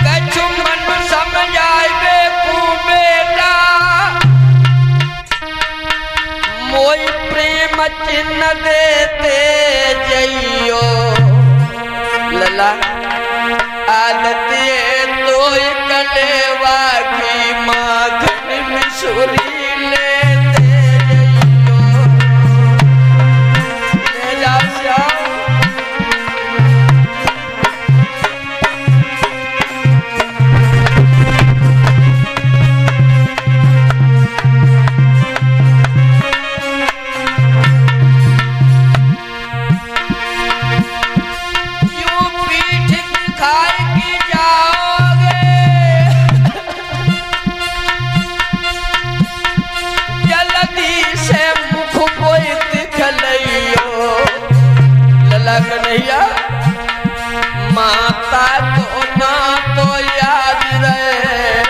कछु मन समझाए को बेटा मोई प्रेम चिन्ह देते जइयो लला आदत ये तो कलेवा की माखन मिसुरी लेते जइयो मेरा श्याम कन्हैया माता को ना तो याद रहे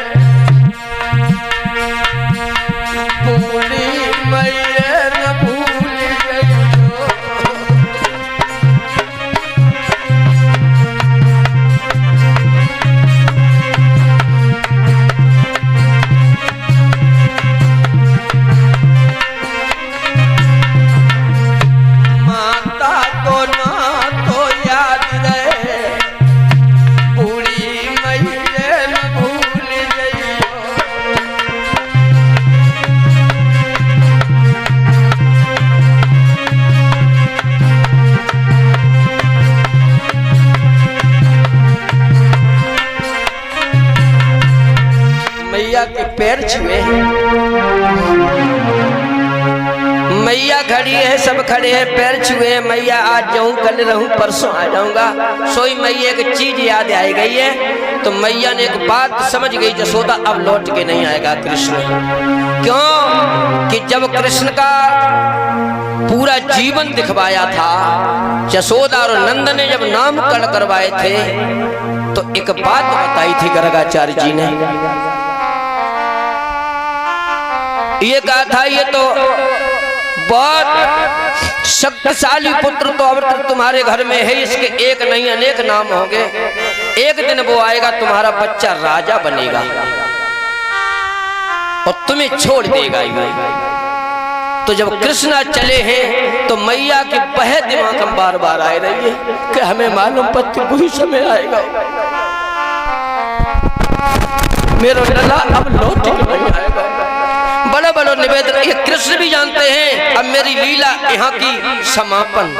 भूली मैया न भूल गई माता को ना मैया के पैर छुए मैया खड़ी है सब खड़े हैं पैर छुए मैया आज जाऊं कल रहूं परसों आ जाऊंगा सोई मैया एक चीज याद आ गई है तो मैया ने एक बात समझ गई जसोदा अब लौट के नहीं आएगा कृष्ण क्यों कि जब कृष्ण का पूरा जीवन दिखवाया था जसोदा और नंद ने जब नामकरण करवाए थे तो एक बात बताई थी गर्गाचार्य जी ने ये कहा था ये तो बहुत शक्तिशाली पुत्र तो अब तुम्हारे घर में है इसके एक नहीं अनेक नाम होंगे एक दिन वो आएगा तुम्हारा बच्चा राजा बनेगा और तुम्हें छोड़ देगा ही। तो जब कृष्णा चले हैं तो मैया के बहे दिमाग में बार बार आ रही है कि हमें मालूम पत्र वही समय आएगा मेरा लला अब लौट नहीं आएगा बड़े बड़े निवेदन ये कृष्ण भी जानते हैं अब मेरी लीला यहाँ की समापन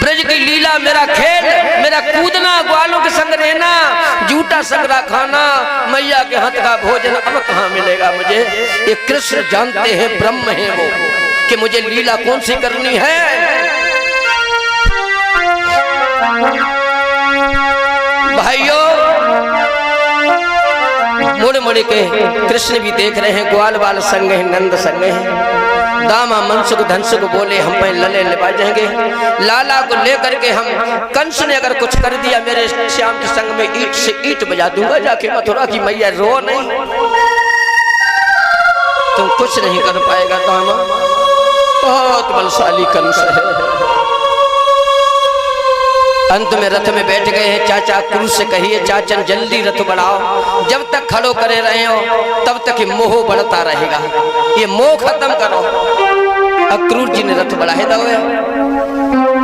ब्रज की लीला मेरा खेल मेरा कूदना ग्वालों के संग रहना जूटा संगरा खाना मैया के हाथ का भोजन अब कहाँ मिलेगा मुझे ये कृष्ण जानते हैं ब्रह्म है वो कि मुझे लीला कौन सी करनी है। भाइयों मुड़ मुड़ के कृष्ण भी देख रहे हैं ग्वाल बाल संग है नंद संग है दामा मनसुख धनसुख बोले हम पे लले ले जाएंगे लाला को लेकर के हम कंस ने अगर कुछ कर दिया मेरे श्याम के संग में ईंट से ईंट बजा दूंगा जाके मथुरा की मैया रो नहीं तुम कुछ नहीं कर पाएगा दामा बहुत बलशाली कंस है। अंत में रथ में बैठ गए हैं चाचा क्रूर से कहिए चाचन जल्दी रथ बढ़ाओ जब तक खड़ो करे रहे हो तब तक ये मोह बढ़ता रहेगा ये मोह खत्म करो। अक्रूर जी ने रथ बढ़ाए दो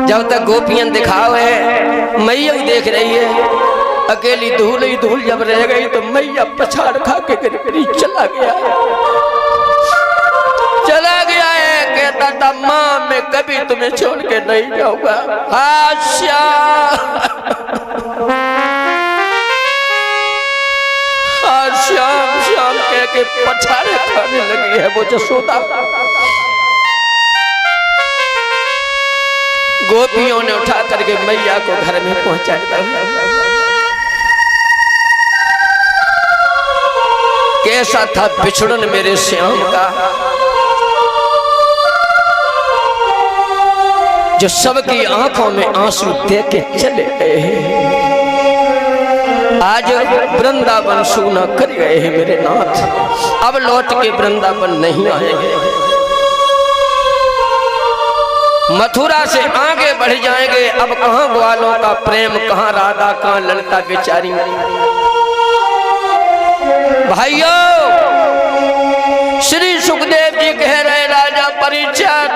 जब तक गोपियां दिखाओ है मैया देख रही है अकेली धूल ही धूल जब रह गई तो मैया पछाड़ खा के करीब चला गया है कहता था माँ मैं कभी तुम्हें छोड़ के नहीं जाऊंगा। आशा श्याम श्याम कह के पछाड़े खाने लगी है वो जसोदा। गोपियों ने उठा करके मैया को घर में पहुंचाया। कैसा था बिछड़न मेरे श्याम का जो सबकी आंखों में आंसू दे के चले गए हैं। आज वृंदावन सूना कर गए हैं मेरे नाथ अब लौट के वृंदावन नहीं आएंगे। मथुरा से आगे बढ़ जाएंगे। अब कहाँ ग्वालों का प्रेम, कहाँ राधा, कहाँ ललिता बेचारी। भाइयों, श्री सुखदेव जी कह रहे राजा परीक्षित,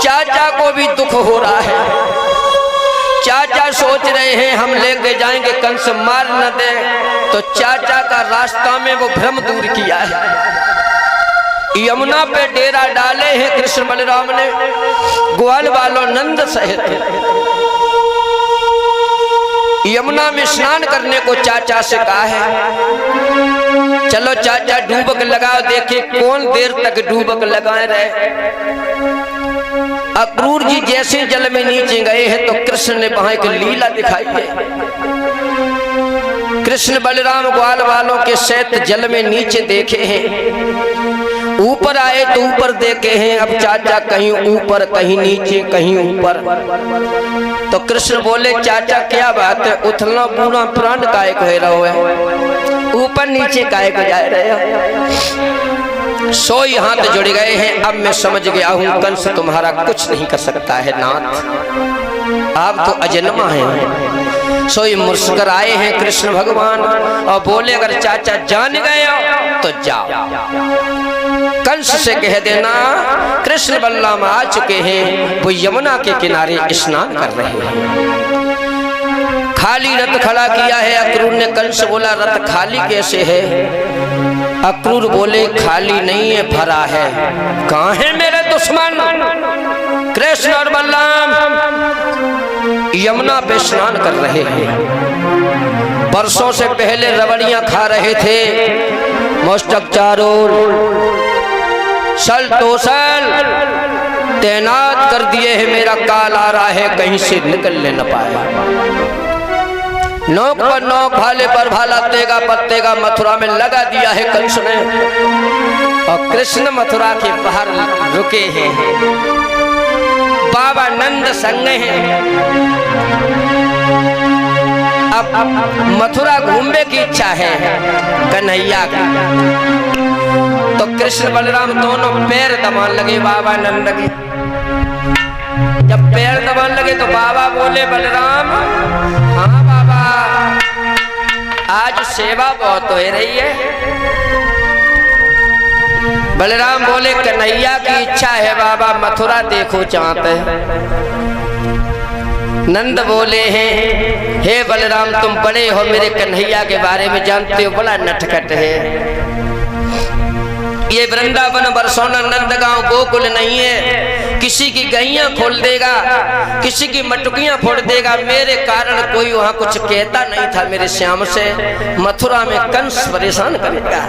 चाचा को भी दुख हो रहा है। चाचा सोच रहे हैं हम लेके जाएंगे कंस मार न दे, तो चाचा का रास्ता में वो भ्रम दूर किया है। यमुना पे डेरा डाले हैं कृष्ण बलराम ने, ग्वाल वालों नंद सहित। यमुना में स्नान करने को चाचा से कहा है। चलो चाचा डूबक लगाओ, देखे कौन देर तक डूबक लगाए रहे। अक्रूर जी जैसे जल में नीचे गए हैं तो कृष्ण ने वहां एक लीला दिखाई है। कृष्ण बलराम ग्वाल वालों के सहित जल में नीचे देखे हैं। ऊपर आए तो ऊपर देखे हैं। अब चाचा कहीं ऊपर, कहीं नीचे, कहीं ऊपर। तो कृष्ण बोले चाचा क्या बात है, उथलना पूरा प्राण काय कह रहे हो, ऊपर नीचे काय को जा रहे हो। सोई हाथ जुड़ गए हैं। अब मैं समझ गया हूं कंस तुम्हारा कुछ नहीं कर सकता है नाथ, आप तो अजन्मा हैं। सोई मुस्कुराए हैं कृष्ण भगवान और बोले अगर चाचा जान गए तो जाओ, कंस से कह देना कृष्ण बलराम आ चुके हैं, वो यमुना के किनारे स्नान कर रहे हैं। खाली रथ खड़ा किया है। अक्रूर ने कंस बोला रथ खाली कैसे है? अक्रूर बोले खाली नहीं है, भरा है। कहाँ है मेरे दुश्मन? कृष्ण और बलराम यमुना पे स्नान कर रहे हैं। बरसों से पहले रबड़ियां खा रहे थे, मस्तक चारों सल तो सल तैनात कर दिए हैं। मेरा काल आ रहा है, कहीं से निकलने न पाए। नोक पर नोक, भाले पर भाला, तेगा पत्तेगा मथुरा में लगा दिया है कंस ने। और कृष्ण मथुरा के बाहर रुके हैं, बाबा नंद संग हैं। अब मथुरा घूमने की इच्छा है कन्हैया की। तो कृष्ण बलराम दोनों पैर दबान लगे बाबा नंद के। जब पैर दबान लगे तो बाबा बोले बलराम, हाँ बाबा आज सेवा बहुत हो रही है। बलराम बोले कन्हैया की इच्छा है बाबा, मथुरा देखो चाहते हैं। नंद बोले हैं हे बलराम तुम बड़े हो, मेरे कन्हैया के बारे में जानते हो, बड़ा नटखट है। ये वृंदावन बरसोना नंदगांव गोकुल नहीं है। किसी की गैया खोल देगा, किसी की मटुकियां फोड़ देगा। मेरे कारण कोई वहां कुछ कहता नहीं था मेरे श्याम से। मथुरा में कंस परेशान करेगा।